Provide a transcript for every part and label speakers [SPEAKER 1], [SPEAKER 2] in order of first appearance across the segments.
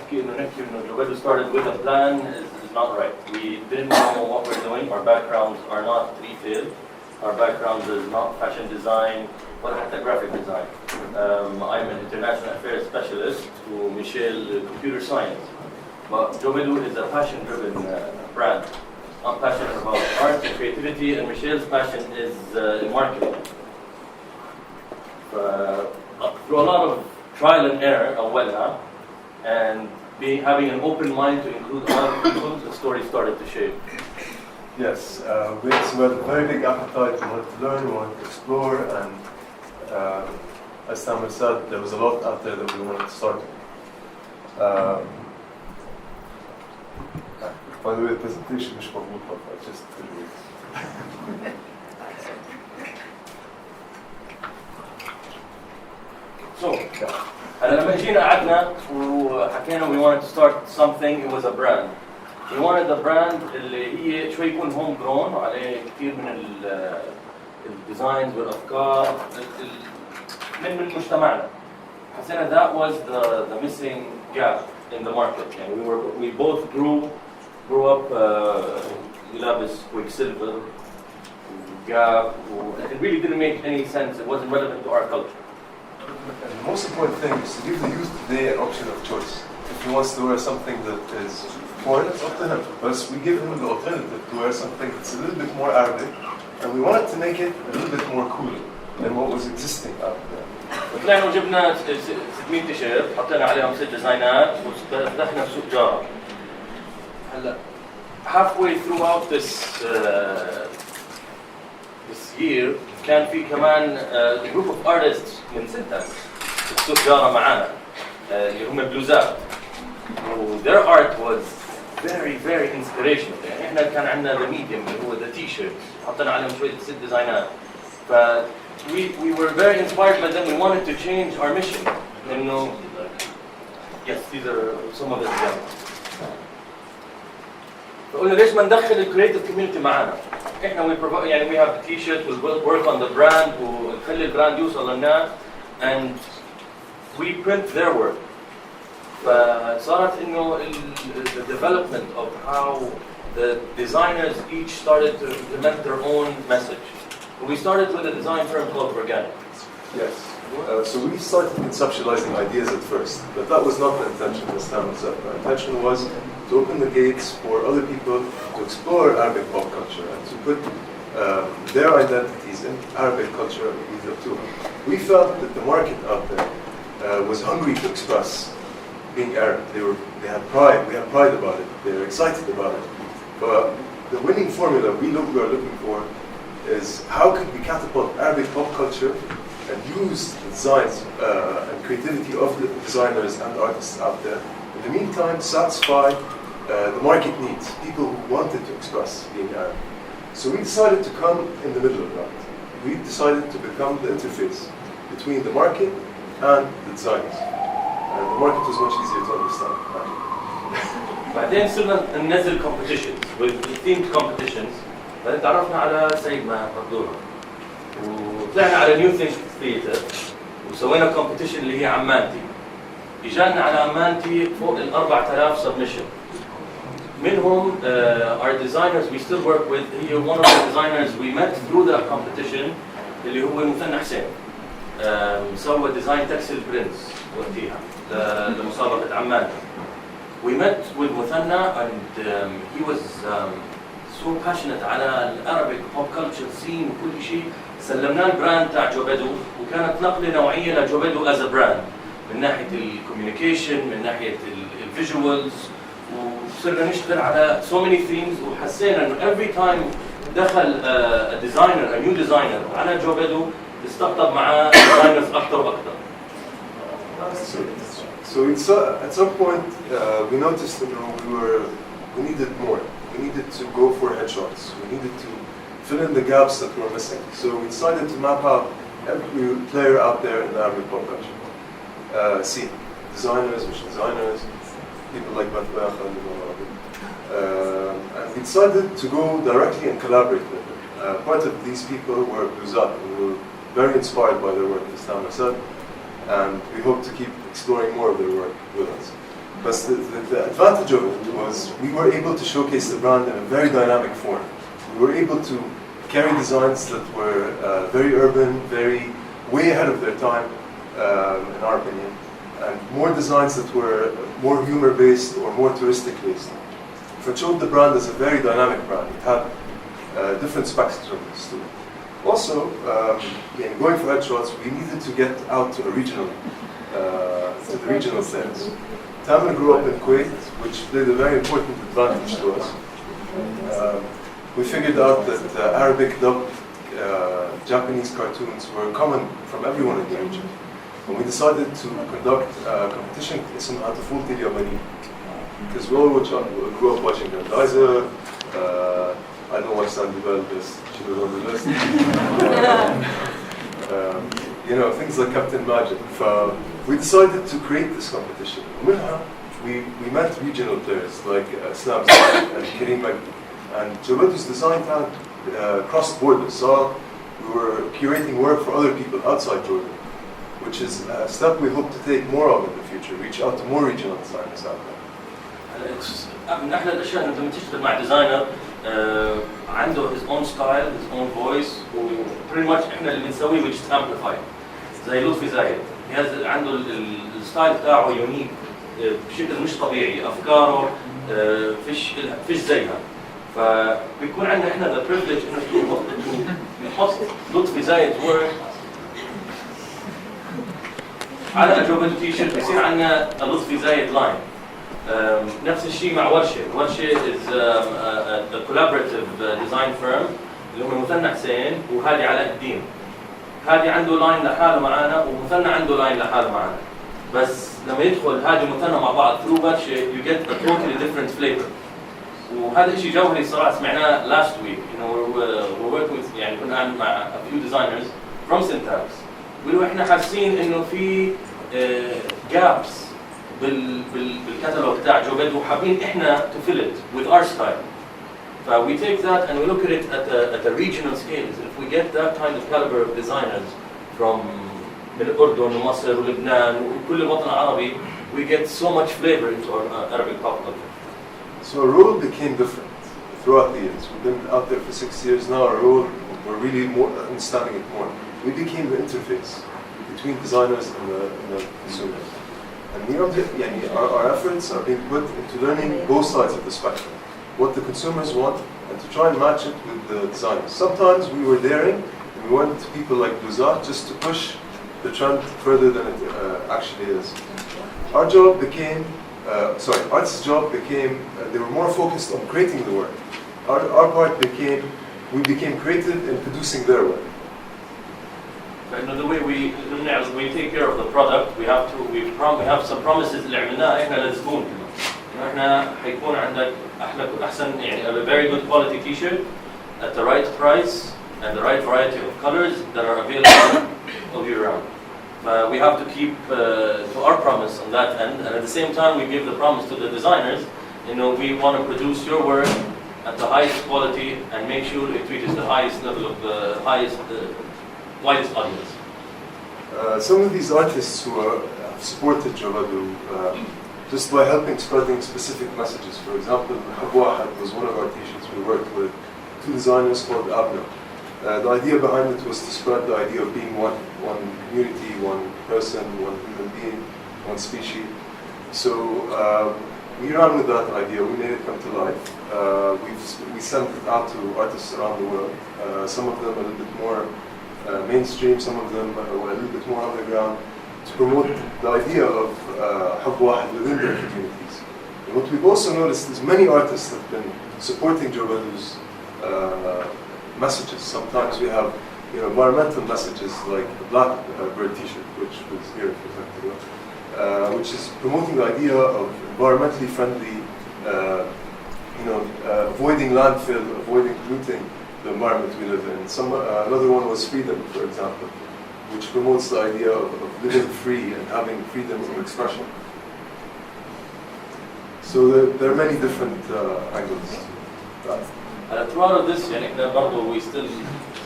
[SPEAKER 1] نحكي إنه Jo Bedu started with a plan is not right. We didn't know what we're doing. Our backgrounds are not retail. Our background is not fashion design, but حتى graphic design. I'm an international affairs specialist who Michelle computer science. But Jo Bedu is a passion-driven brand. I'm passionate about art and creativity, and Michelle's passion is in marketing. Through a lot of trial and error, أولها, and having an open mind to include other people, the story started to shape.
[SPEAKER 2] Yes, we had a very big appetite. We wanted to learn, we wanted to explore, and as Tamer said, there was a lot out there that we wanted to start with. By the way, the presentation مش مضبوطة, I just didn't read.
[SPEAKER 1] So, لما جينا قعدنا وحكينا we wanted to start something, it was a brand. We wanted a brand اللي هي شوي يكون home grown وعليه كثير من الديزاينز والأفكار من مجتمعنا. حسينا that was the missing gap in the market. And we both grew up لابس Quicksilver, Gap, and it really didn't make any sense. It wasn't relevant to our culture.
[SPEAKER 2] And the most important thing is to give the youth today an option of choice. If he wants to wear something that is foreign, it's up to him. But we give him the alternative to wear something that's a little bit more Arabic, and we wanted to make it a little bit more cool than what was existing out there.
[SPEAKER 1] طلعنا وجبنا 600 تيشيرت، حطينا عليهم 6 ديزاينات وفتحنا بسوق جارة. هلا halfway throughout this year كان في كمان a group of artists من سنتك بسوق جارة معانا اللي هم بلوزات. Their art was very inspirational. يعني احنا كان عندنا the medium اللي هو the t-shirts، حطينا عليهم شوية 6 ديزاينات. We were very inspired by them. We wanted to change our mission. Yes, these are some of the designs. فقلنا ليش ما ندخل الكريتيف كوميونتي معنا؟ احنا يعني we have the t-shirt, we'll work on the brand ونخلي البراند يوصل للناس and we print their work. فصارت انه the development of how the designers each started to implement their own message. We started with a design firm called Organic.
[SPEAKER 2] Yes. So we started conceptualizing ideas at first, but that was not the intention this time. The intention was to open the gates for other people to explore Arabic pop culture and to put their identities in Arabic culture either too. We felt that the market out there was hungry to express being Arab. They had pride. We had pride about it. They were excited about it. But the winning formula we are looking for is how could we catapult Arabic pop culture and use the designs and creativity of the designers and artists out there. In the meantime, satisfy the market needs, people who wanted to express being Arab. So we decided to come in the middle of that. We decided to become the interface between the market and the designers. And the market was much easier to understand.
[SPEAKER 1] بعدين صرنا ننزل competitions with themed competitions. بعدين تعرفنا على سيد مقدورة وطلعنا على نيو ثينك ثياتر وسوينا كومبيتيشن اللي هي عمانتي. اجانا على عمانتي فوق ال 4000 سبمشن. منهم our designers we still work with. هي one of the designers we met through that competition اللي هو مثنى حسين. سوى ديزاين تكسل برنس وقتها لمسابقة عمانتي. We met with مثنى and he was so passionate على العربي pop culture scene وكل شيء. سلمنا البراند تاع جو بدو وكانت نقلة نوعية لجو بدو as a brand من ناحية الكوميونيكيشن من ناحية الفيجوالز وصرنا نشتغل على so many themes وحسينا انه every time دخل a designer a new designer على جو بدو استقطب معاه designers أكثر وأكثر.
[SPEAKER 2] So at some point we noticed that we needed more. We needed to go for headshots. We needed to fill in the gaps that were missing. So we decided to map out every player out there in the Arabic pop culture. See, designers, people like Makdah, and we decided to go directly and collaborate with them. Part of these people were Bluzat, and we were very inspired by their work, as Tamer said, and we hope to keep exploring more of their work with us. But the advantage of it was we were able to showcase the brand in a very dynamic form. We were able to carry designs that were very urban, very way ahead of their time, in our opinion, and more designs that were more humor-based or more touristic-based. It showed the brand as a very dynamic brand. It had different spectrums to it. Also, going for headshots, we needed to get out to a regional, to the regional sales. Tamer grew up in Kuwait, which played a very important advantage to us. We figured out that Arabic dubbed Japanese cartoons were common from everyone in the region. And we decided to conduct a competition اسمها طفولتي اليابانية. Because we all grew up watching Gandaiza, I don't watch Sandy Bell, she was on the list. Things like Captain Magic. We decided to create this competition. We met regional players like Snap and Kareem Makdah. And Jo Bedu's design had crossed borders, so we were curating work for other people outside Jordan, which is a step we hope to take more of in the future, reach out to more regional designers out there.
[SPEAKER 1] من احلى الاشياء انه لما تشتغل مع ديزاينر عنده his own style, his own voice, و pretty much احنا اللي بنسويه we just amplify. زي لطفي زايد، عنده الستايل تاعه يونيك بشكل مش طبيعي، افكاره فيش زيها. فبيكون عندنا احنا the privilege انه نحط لطفي زايد work على جو بدو تي شيرت، بيصير عندنا لطفي زايد لاين. نفس الشيء مع ورشة is a collaborative design firm اللي هم مثنى حسين وهادي علاء الدين. هادي عنده لاين لحاله معانا ومثنى عنده لاين لحاله معانا. بس لما يدخل هادي ومثنى مع بعض through ورشة you get a totally different flavor. وهذا شيء جوهري صراحة سمعناه last week. We're working with كنا مع a few designers from Syntax. بيقولوا احنا حاسين انه في gaps بالكتالوج تاع جو بدو وحابين احنا to fill it with our style. We take that and we look at it at a regional scale. If we get that kind of caliber of designers from من الأردن ومصر ولبنان وكل الوطن العربي, we get so much flavor into our Arabic pop culture.
[SPEAKER 2] So our role became different throughout the years. We've been out there for 6 years now. Our role, we're really more understanding it more. We became the interface between designers and the consumers. And our efforts are being put into learning both sides of the spectrum, what the consumers want, and to try and match it with the designers. Sometimes we were daring, and we went to people like Bluzat just to push the trend further than it actually is. Our job became, artists' job became, they were more focused on creating the work. Our part became, we became creative in producing their work.
[SPEAKER 1] The way we take care of the product, we have some promises اللي عملناها احنا للزبون كمان. احنا حيكون عندك احسن a very good quality t-shirt at the right price and the right variety of colors that are available all year round. We have to keep to our promise on that end, and at the same time we give the promise to the designers. We want to produce your work at the highest quality and make sure it reaches the highest level of the widest audience.
[SPEAKER 2] Some of these artists who have supported Jo Bedu just by helping spreading specific messages. For example, Hab Wahad was one of our t-shirts. We worked with 2 designers called Abna. The idea behind it was to spread the idea of being one community, one person, one human being, one species. So we ran with that idea. We made it come to life. We sent it out to artists around the world. Some of them a little bit more mainstream, some of them were a little bit more underground, to promote the idea of Hab Wahad within their communities. And what we've also noticed is many artists have been supporting Jo Bedu's messages. Sometimes we have environmental messages like the Black Bird t-shirt, which was here for example, which is promoting the idea of environmentally friendly, avoiding landfill, avoiding polluting the environment we live in. Another one was freedom, for example, which promotes the idea of living free and having freedom of expression. So there are many different angles.
[SPEAKER 1] Throughout of this,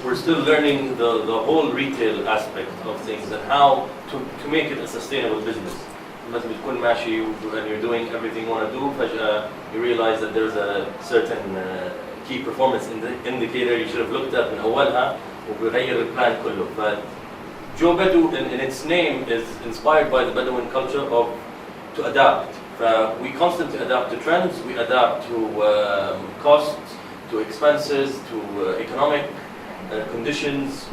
[SPEAKER 1] we're still learning the whole retail aspect of things and how to make it a sustainable business. بس بتكون ماشي and you're doing everything you want to do فجأة you realize that there's a certain key performance indicator you should have looked at من أولها وبيغير البلان كله. But Jo Bedu in its name is inspired by the Bedouin culture of to adapt. We constantly adapt to trends, we adapt to costs, to expenses, to economic conditions,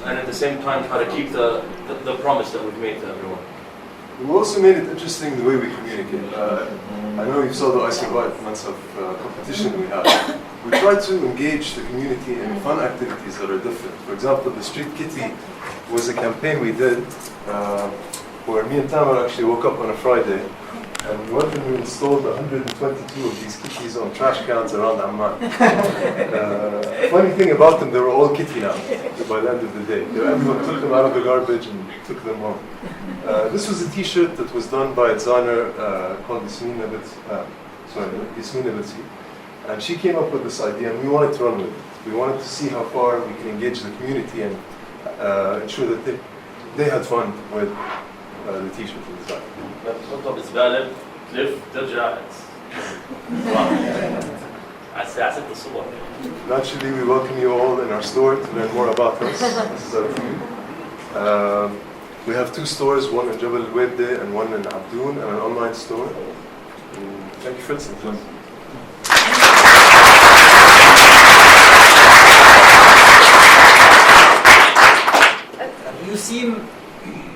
[SPEAKER 1] and at the same time try to keep the promise that we've made to everyone.
[SPEAKER 2] We also made it interesting the way we communicate. I know you saw the Ice and White months of competition we had. We tried to engage the community in fun activities that are different. For example, the Street Kitty was a campaign we did where me and Tamer actually woke up on a Friday and we went and we installed 122 of these kitties on trash cans around Amman. Funny thing about them, they were all kitty now by the end of the day. Everyone took them out of the garbage and took them home. This was a t-shirt that was done by a designer called Yasmin Nabitsi. And she came up with this idea and we wanted to run with it. We wanted to see how far we can engage the community and ensure that they had fun with the t-shirt and design.
[SPEAKER 1] تحطها بزبالة تلف ترجع على الساعة 6 الصبح.
[SPEAKER 2] Naturally, we welcome you all in our store to learn more about us. This is our team. We have 2 stores, one in Jabal al-Webde and one in Abdoun, and an online store. Thank you for listening.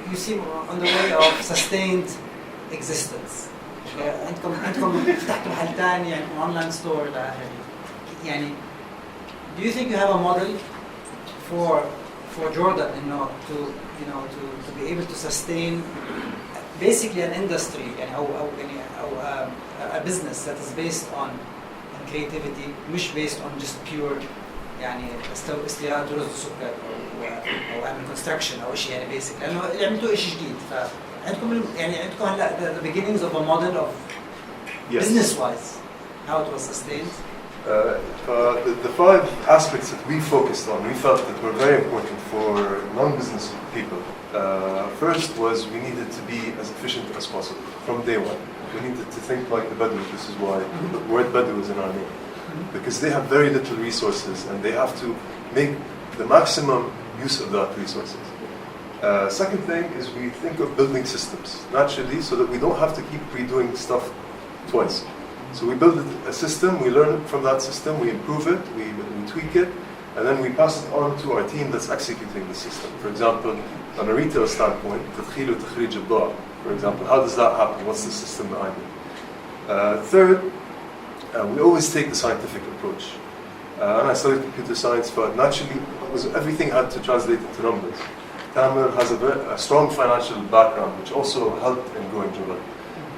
[SPEAKER 3] You seem on the way of sustained existence. عندكم فتحتوا محل ثاني عندكم online store يعني do you think you have a model for Jordan to be able to sustain basically an industry أو a business that is based on creativity مش based on just pure يعني استيراد رز وسكر او اعمل كونستراكشن او شيء يعني بيسك لانه عملتوا شيء جديد فعندكم عندكم هلا the beginnings of a model of business wise how it was sustained.
[SPEAKER 2] The 5 aspects that we focused on, we felt that were very important for non-business people. First was we needed to be as efficient as possible from day one. We needed to think like the Bedu. This is why the word Bedu is in our name. Because they have very little resources and they have to make the maximum use of that resources. Second thing is we think of building systems naturally so that we don't have to keep redoing stuff twice. So we build a system, we learn from that system, we improve it, we tweak it, and then we pass it on to our team that's executing the system. For example, on a retail standpoint, تدخيل وتخريج البضاعة. For example, how does that happen? What's the system behind it? Third, we always take the scientific approach. And I studied computer science, but naturally everything had to translate into numbers. Tamer has a strong financial background, which also helped in growing Jabal.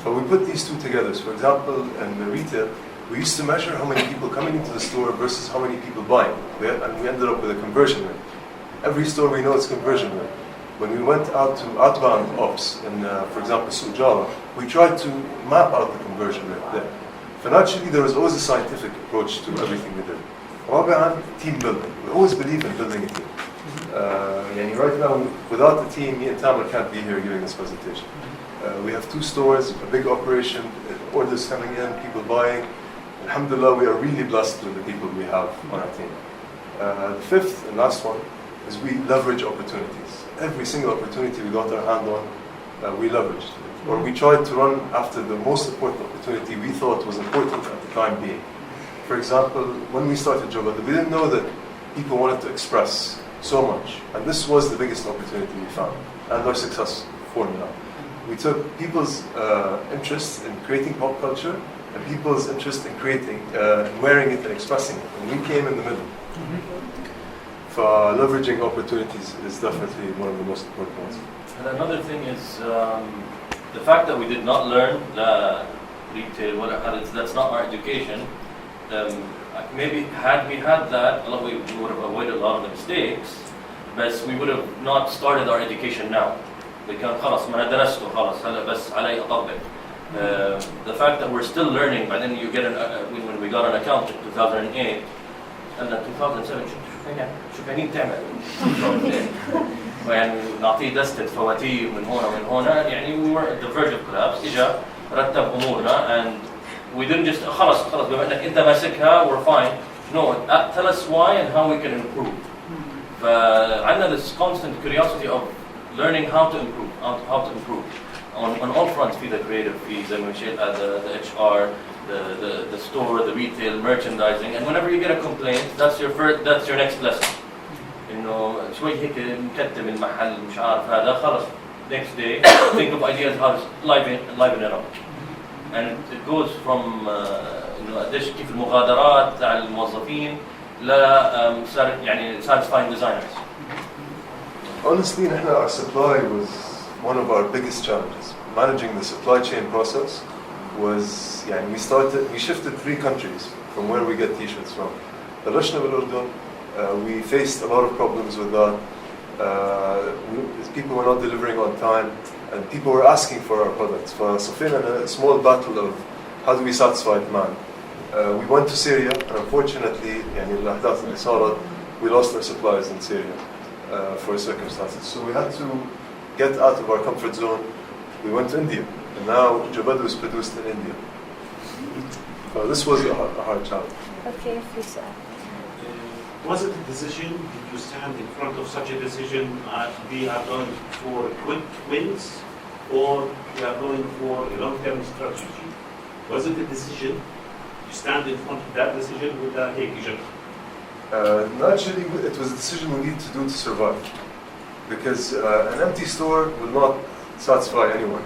[SPEAKER 2] So we put these 2 together. So for example, in the retail, we used to measure how many people coming into the store versus how many people buying. And we ended up with a conversion rate. Every store we know its conversion rate. When we went out to outbound ops, in, for example, Sujala, we tried to map out the conversion rate there. Financially, there was always a scientific approach to everything we did. رابعاً, team building. We always believe in building a team. Right now, without the team, me and Tamer can't be here giving this presentation. We have 2 stores, a big operation, orders coming in, people buying. Alhamdulillah, we are really blessed with the people we have on our team. The 5th and last one is we leverage opportunities. Every single opportunity we got our hand on, we leveraged. Or we tried to run after the most important opportunity we thought was important at the time being. For example, when we started Jabal, we didn't know that people wanted to express so much. And this was the biggest opportunity we found, and our success formula. We took people's interest in creating pop culture and people's interest in creating, wearing it and expressing it. And we came in the middle. For leveraging opportunities is definitely one of the most important ones.
[SPEAKER 1] And another thing is the fact that we did not learn retail, that's not our education. Maybe had we had that, we would have avoided a lot of the mistakes, but we would have not started our education now. كان خلاص ما درسته خلاص هلا بس علي أطبق. The fact that we're still learning, but then you get when we got an account in 2008 and then 2007 شو كان تعمل يعني نعطيه دستة فواتير من هنا ومن هنا يعني we were at the verge of collapse. إجا رتب أمورنا and we didn't just خلاص بما إنك أنت ماسكها we're fine. No, tell us why and how we can improve. فعندنا this constant curiosity of learning how to improve on all fronts. في the creative, في زي ما قلت the HR, the store, the retail, merchandising, and whenever you get a complaint, that's your next lesson. إنه شوي هيك مكتم المحل مش عارف هذا خلص. Next day, think of ideas how to liven it up. And it goes from إنه قديش كيف المغادرات تاع الموظفين ل يعني satisfying designers.
[SPEAKER 2] Honestly, our supply was one of our biggest challenges. Managing the supply chain process was, we shifted 3 countries from where we get t-shirts from. بلشنا بالأردن. We faced a lot of problems with that. People were not delivering on time, and people were asking for our products. So in a small battle of how do we satisfy demand. We went to Syria, and unfortunately, we lost our supplies in Syria for circumstances. So we had to get out of our comfort zone. We went to India, and now Jo Bedu is produced in India. This was a hard challenge.
[SPEAKER 4] Okay, please.
[SPEAKER 5] Was it a decision? Did you stand in front of such a decision? We are going for quick wins, or we are going for a long-term strategy? Was it a decision? You stand in front of that decision with the Hague?
[SPEAKER 2] Naturally, it was a decision we needed to do to survive. Because an empty store will not satisfy anyone.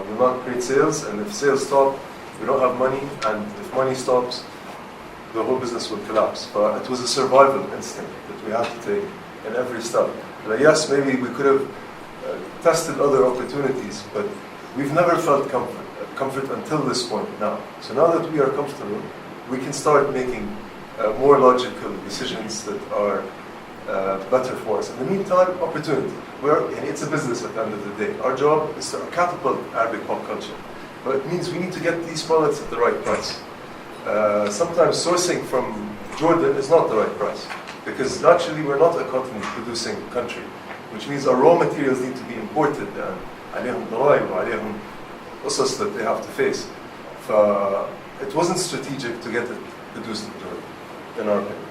[SPEAKER 2] Will not create sales, and if sales stop, we don't have money, and if money stops, the whole business will collapse. But it was a survival instinct that we had to take in every step. Yes, maybe we could have tested other opportunities, but we've never felt comfort until this point now. So now that we are comfortable, we can start making more logical decisions that are better for us. In the meantime, opportunity. It's a business at the end of the day. Our job is to catapult Arabic pop culture. But it means we need to get these products at the right price. Sometimes sourcing from Jordan is not the right price, because naturally we're not a continent producing country, which means our raw materials need to be imported and عليهم ضرائب وعليهم قصص that they have to face. It wasn't strategic to get it produced in Jordan, in our opinion.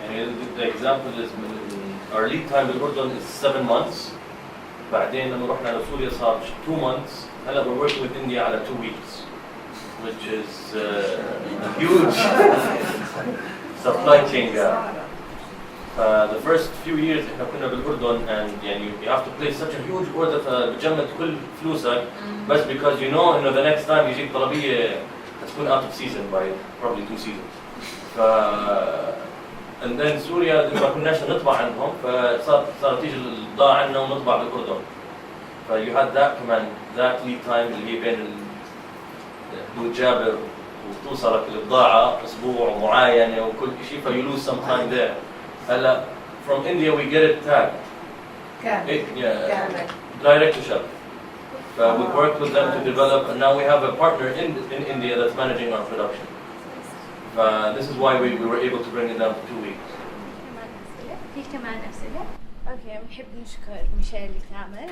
[SPEAKER 1] And the example is our lead time بالأردن is 7 months. بعدين لما رحنا لسوريا صار 2 months. هلا we're working with India على 2 weeks. Which is a huge supply chain gap. The first few years احنا كنا بالأردن and you have to place such a huge order فبتجمد كل فلوسك بس because you know the next time يجيك طلبية هتكون out of season by probably 2 seasons. And then سوريا ما كناش نطبع عندهم فصارت تيجي البضاعة عندنا ونطبع بالأردن. You had that lead time اللي هي بين وتجابر وتوصلك البضاعة أسبوع معين وكل شيء you lose some time there. هلا from India we get it tagged. Direct to shelf. We worked with them to develop, and now we have a partner in India that's managing our production. This is why we were able to bring it down to 2 weeks.
[SPEAKER 4] في كمان أسئلة؟ أوكي، بنحب نشكر ميشيل تامر